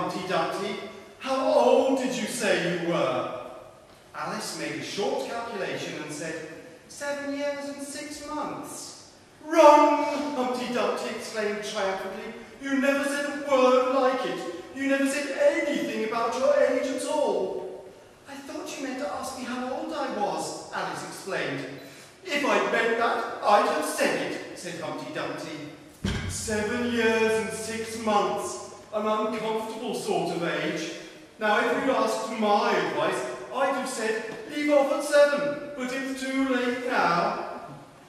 Humpty Dumpty. How old did you say you were? Alice made a short calculation and said, 7 years and 6 months. Wrong, Humpty Dumpty exclaimed triumphantly. You never said a word like it. You never said anything about your age at all. I thought you meant to ask me how old I was, Alice explained. If I'd meant that, I'd have said it, said Humpty Dumpty. 7 years and 6 months, an uncomfortable sort of age. Now, if you'd asked my advice, I'd have said, leave off at 7, but it's too late now.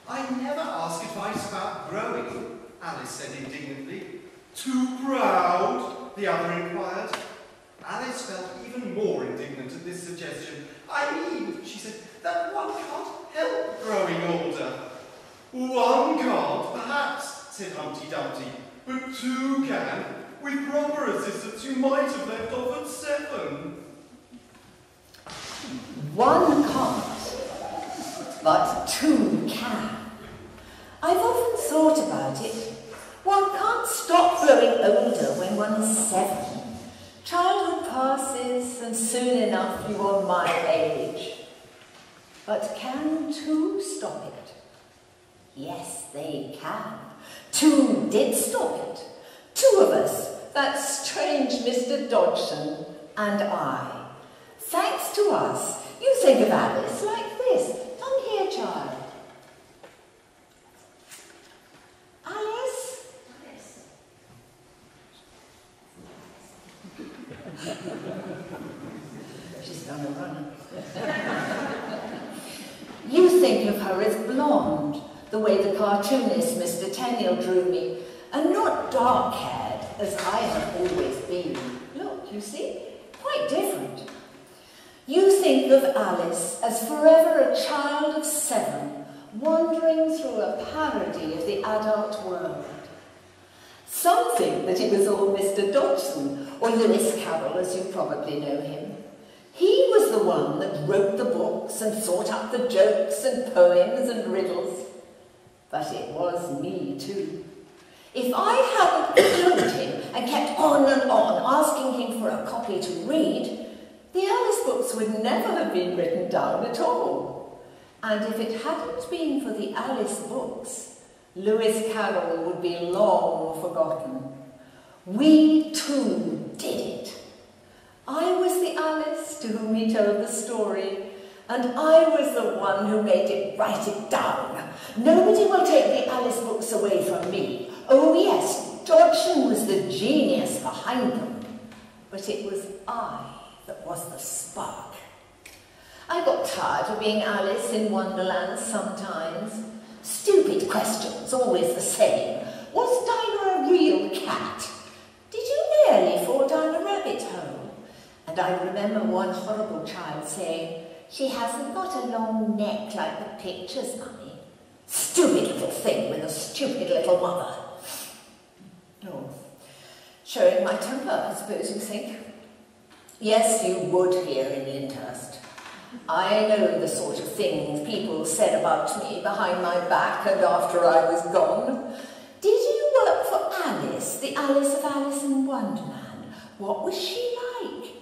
I never ask advice about growing, Alice said indignantly. Too proud? The other inquired. Alice felt even more indignant at this suggestion. I mean, she said, that one can't help growing older. One can't, perhaps, said Humpty Dumpty, but 2 can. With proper assistance, you might have left off at 7. 1 can't, but 2 can. I've often thought about it. One can't stop growing older when one's 7. Childhood passes, and soon enough you are my age. But can 2 stop it? Yes, they can. 2 did stop it. 2 of us, that strange Mr. Dodgson and I. Thanks to us, you think of Alice like this. Come here, child. Alice? She's done a runner. You think of her as blonde, the way the cartoonist Mr. Tenniel drew me, and not dark-haired, as I have always been. Look, you see, quite different. You think of Alice as forever a child of 7, wandering through a parody of the adult world. Some think that it was all Mr. Dodgson, or Lewis Carroll, as you probably know him. He was the one that wrote the books and thought up the jokes and poems and riddles. But it was me too. If I hadn't ignored him and kept on and on asking him for a copy to read, the Alice books would never have been written down at all. And if it hadn't been for the Alice books, Lewis Carroll would be long forgotten. We too did it. I was the Alice to whom he told the story, and I was the one who made it write it down. Nobody will take the Alice books away from me. Oh yes, Dodgson was the genius behind them, but it was I that was the spark. I got tired of being Alice in Wonderland sometimes. Stupid questions, always the same. Was Dinah a real cat? Did you nearly fall down a rabbit hole? And I remember one horrible child saying, she hasn't got a long neck like the pictures, Mummy. Stupid little thing with a stupid little mother. Oh, showing my temper, I suppose you think. Yes, you would here in Lyndhurst. I know the sort of things people said about me behind my back and after I was gone. Did you work for Alice, the Alice of Alice in Wonderland? What was she like?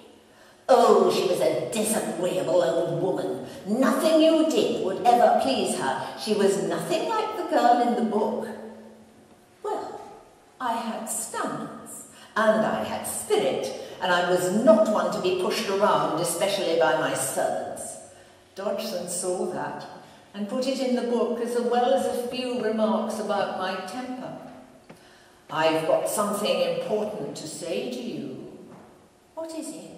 Oh, she was a disagreeable old woman. Nothing you did would ever please her. She was nothing like the girl in the book. Well, I had standards, and I had spirit, and I was not one to be pushed around, especially by my servants. Dodgson saw that, and put it in the book as well as a few remarks about my temper. I've got something important to say to you. What is it?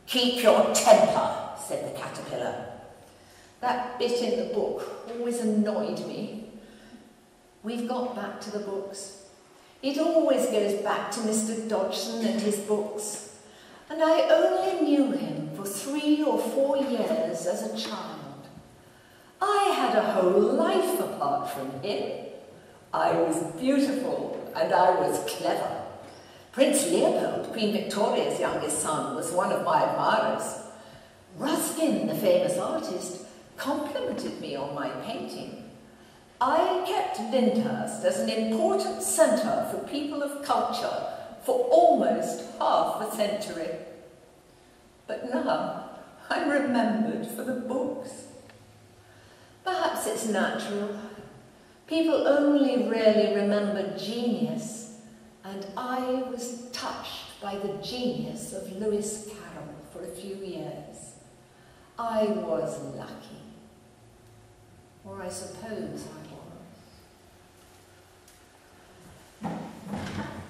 Keep your temper, said the caterpillar. That bit in the book always annoyed me. We've got back to the books. It always goes back to Mr. Dodgson and his books. And I only knew him for 3 or 4 years as a child. I had a whole life apart from him. I was beautiful and I was clever. Prince Leopold, Queen Victoria's youngest son, was one of my admirers. Ruskin, the famous artist, complimented me on my painting. I kept Lyndhurst as an important centre for people of culture for almost half a century. But now I'm remembered for the books. Perhaps it's natural. People only really remember genius, and I was touched by the genius of Lewis Carroll for a few years. I was lucky. Or I suppose I was.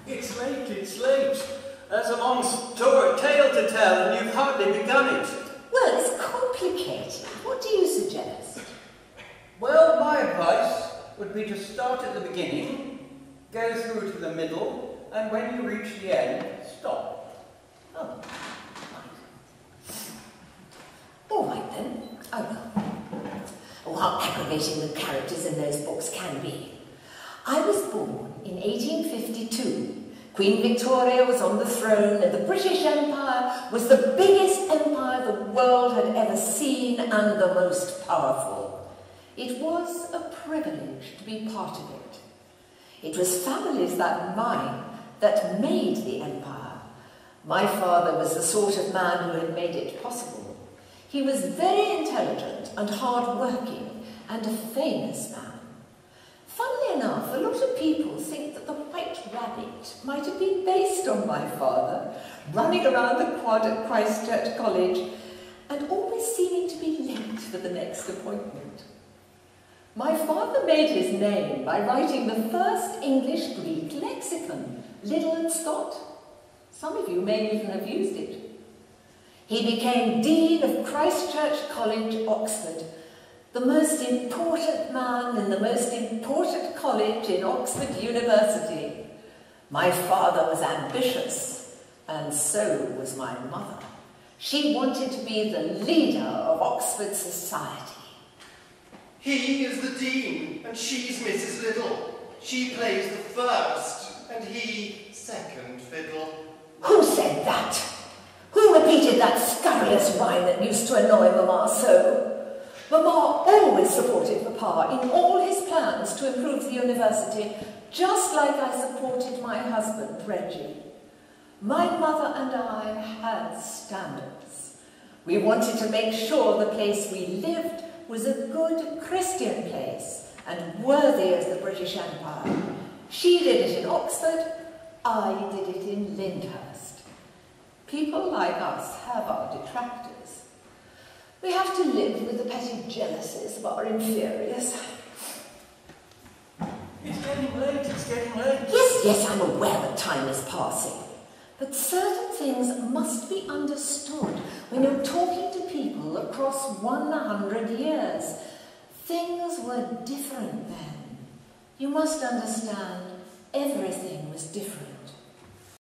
It's late. There's a long tale to tell, and you've hardly begun it. Well, it's complicated. What do you suggest? Well, my advice would be to start at the beginning, go through to the middle, and when you reach the end, stop. Oh, all right then. Oh, well. Oh, how aggravating the characters in those books can be. I was born in 1852. Queen Victoria was on the throne, and the British Empire was the biggest empire the world had ever seen and the most powerful. It was a privilege to be part of it. It was families like mine that made the empire. My father was the sort of man who had made it possible. He was very intelligent and hard-working and a famous man. Funnily enough, a lot of people think that the White Rabbit might have been based on my father, running around the quad at Christ Church College and always seeming to be late for the next appointment. My father made his name by writing the first English-Greek lexicon, Liddell and Scott. Some of you may even have used it. He became Dean of Christ Church College, Oxford, the most important man in the most important college in Oxford University. My father was ambitious, and so was my mother. She wanted to be the leader of Oxford society. He is the Dean, and she's Mrs. Liddell. She plays the first, and he second fiddle. Who said that? Who repeated that scurrilous rhyme that used to annoy Mamma so? Mamma always supported Papa in all his plans to improve the university, just like I supported my husband, Reggie. My mother and I had standards. We wanted to make sure the place we lived was a good Christian place and worthy of the British Empire. She did it in Oxford, I did it in Lyndhurst. People like us have our detractors. We have to live with the petty jealousies of our inferiors. It's getting late. Yes, I'm aware that time is passing. But certain things must be understood when you're talking to people across 100 years. Things were different then. You must understand, everything was different.